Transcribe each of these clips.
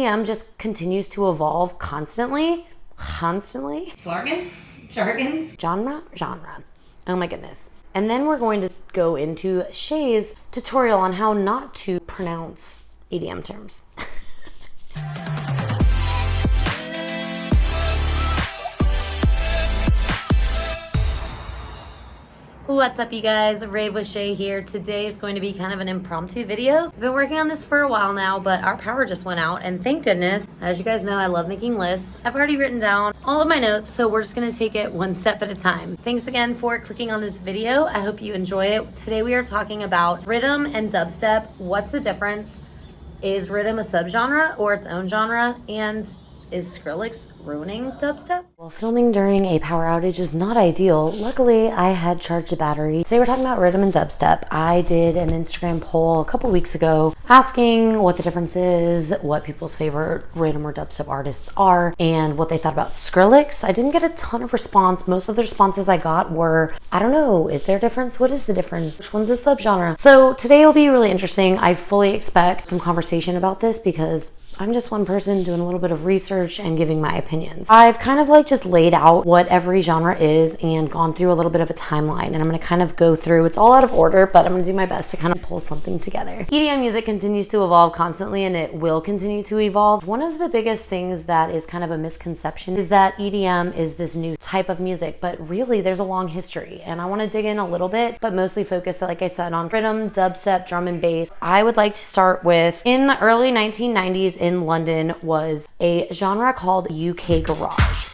EDM just continues to evolve constantly. Jargon? Genre. Oh my goodness. And then we're going to go into Shay's tutorial on how not to pronounce EDM terms. What's up, you guys? Rave with Shay here. Today is going to be kind of an impromptu video. I've been working on this for a while now, but our power just went out, and thank goodness. As you guys know, I love making lists. I've already written down all of my notes, so we're just gonna take it one step at a time. Thanks again for clicking on this video. I hope you enjoy it. Today we are talking about rhythm and dubstep. What's the difference? Is rhythm a subgenre or its own genre? And is Skrillex ruining dubstep? Well, filming during a power outage is not ideal. Luckily, I had charged a battery. Today we're talking about rhythm and dubstep. I did an Instagram poll a couple weeks ago asking what the difference is, what people's favorite rhythm or dubstep artists are, and what they thought about Skrillex. I didn't get a ton of response. Most of the responses I got were, I don't know, is there a difference? What is the difference? Which one's a subgenre? So today will be really interesting. I fully expect some conversation about this because I'm just one person doing a little bit of research and giving my opinions. I've kind of like just laid out what every genre is and gone through a little bit of a timeline, and I'm gonna kind of go through, it's all out of order, but I'm gonna do my best to kind of pull something together. EDM music continues to evolve constantly, and it will continue to evolve. One of the biggest things that is kind of a misconception is that EDM is this new type of music, but really there's a long history, and I wanna dig in a little bit, but mostly focus, like I said, on rhythm, dubstep, drum and bass. I would like to start with, in the early 1990s, in London was a genre called UK garage.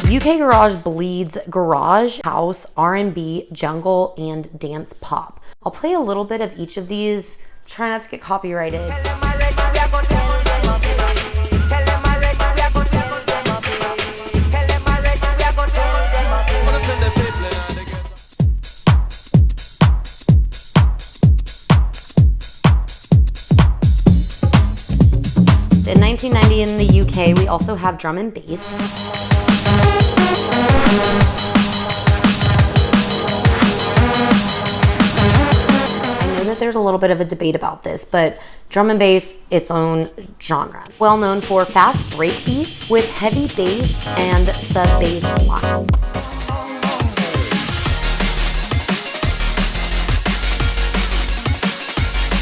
UK garage bleeds garage, house, R&B, jungle, and dance pop. I'll play a little bit of each of these. Try not to get copyrighted. In 1990 in the UK, we also have drum and bass. I know that there's a little bit of a debate about this, but drum and bass, its own genre. Well known for fast break beats with heavy bass and sub-bass lines.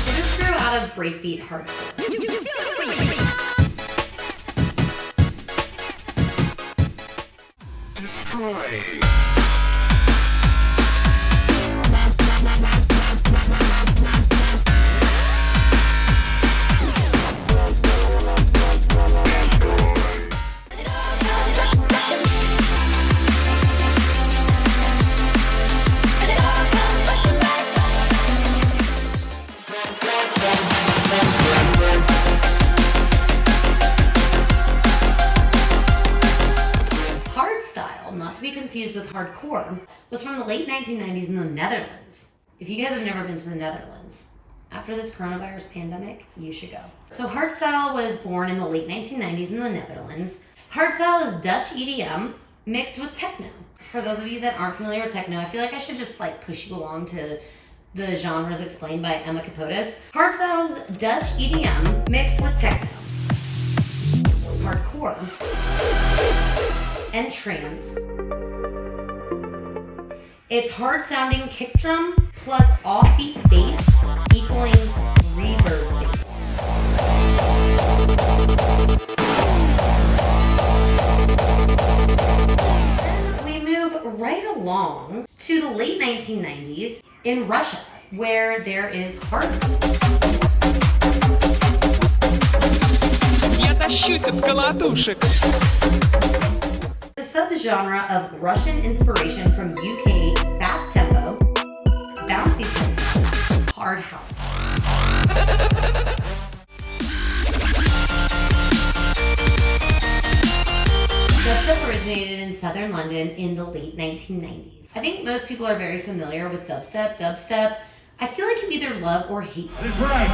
So this grew out of breakbeat hardcore. Confused with hardcore, was from the late 1990s in the Netherlands. If you guys have never been to the Netherlands, after this coronavirus pandemic, you should go. So hardstyle was born in the late 1990s in the Netherlands. Hardstyle is Dutch EDM mixed with techno. For those of you that aren't familiar with techno, I feel like I should just like push you along to the genres explained by Emma Capotis. Hardstyle is Dutch EDM mixed with techno, hardcore, and trance. It's hard sounding kick drum plus offbeat bass equaling reverb bass. Then we move right along to the late 1990s in Russia, where there is hard beat. The subgenre of Russian inspiration from UK fast tempo, bouncy tempo, hard house. Dubstep originated in southern London in the late 1990s. I think most people are very familiar with dubstep. Dubstep, I feel like you either love or hate. That's right.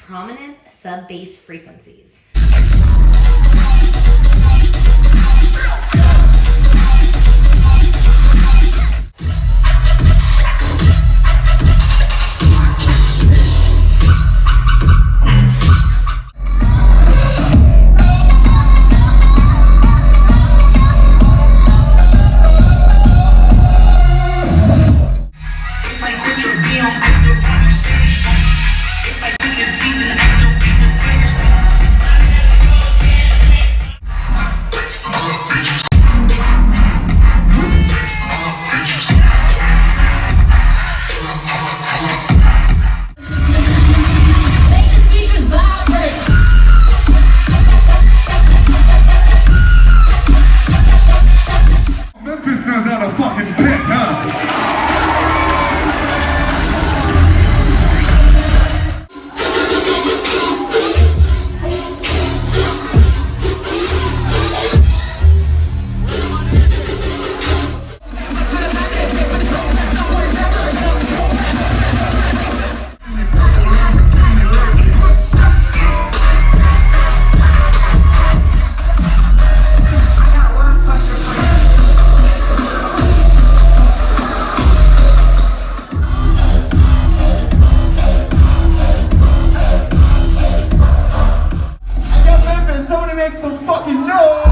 prominent sub-bass frequencies. Make some fucking noise!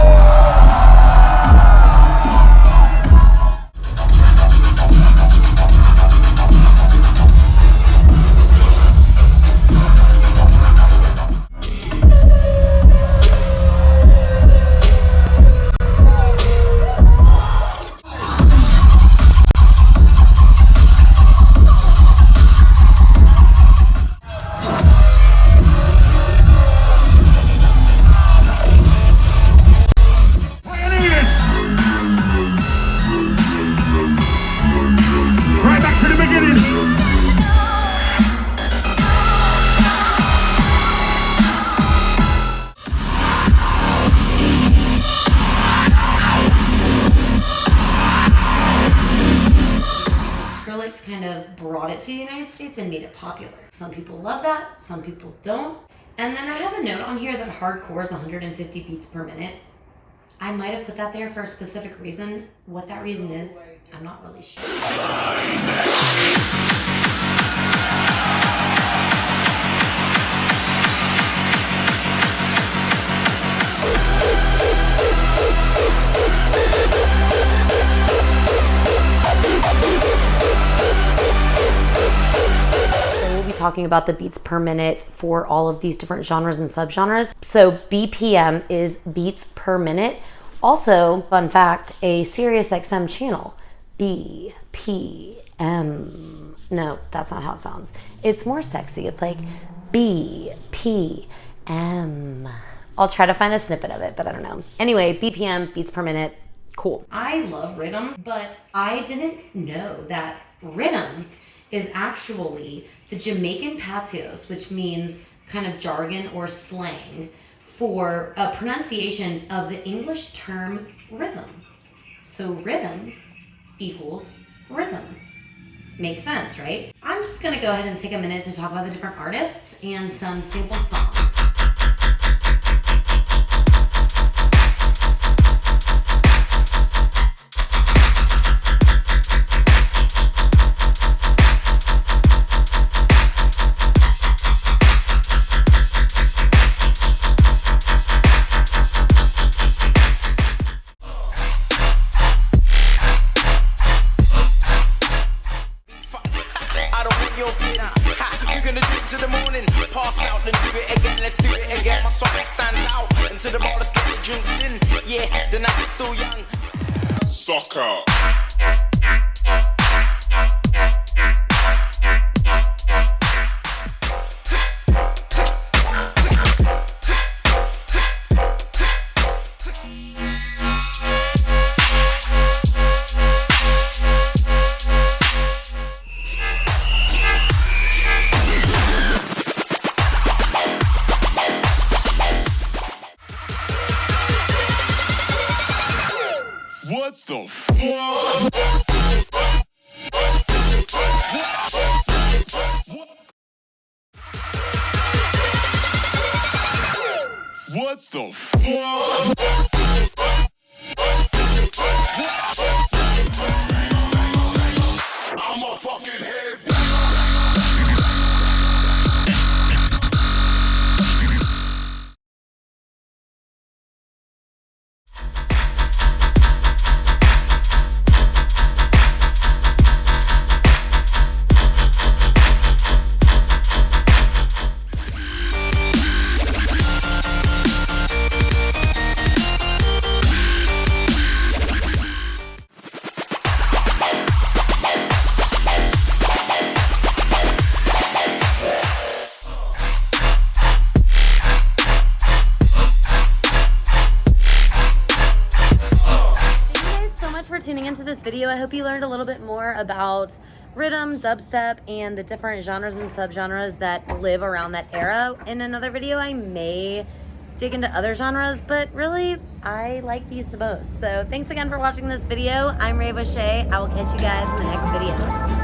Kind of brought it to the United States and made it popular. Some people love that, some people don't. And then I have a note on here that hardcore is 150 beats per minute. I might have put that there for a specific reason. What that reason is, I'm not really sure. Talking about the beats per minute for all of these different genres and subgenres. So BPM is beats per minute. Also, fun fact, a SiriusXM channel, BPM. No, that's not how it sounds. It's more sexy. It's like BPM. I'll try to find a snippet of it, but I don't know. Anyway, BPM, beats per minute, cool. I love rhythm, but I didn't know that rhythm is actually the Jamaican patois, which means kind of jargon or slang for a pronunciation of the English term rhythm. So rhythm equals rhythm. Makes sense, right? I'm just gonna go ahead and take a minute to talk about the different artists and some sampled songs. Soccer. What the fuck? What the fuck? I'm a fucking head. For tuning into this video. I hope you learned a little bit more about rhythm, dubstep, and the different genres and subgenres that live around that era. In another video, I may dig into other genres, but really, I like these the most. So thanks again for watching this video. I'm Ray Shay. I will catch you guys in the next video.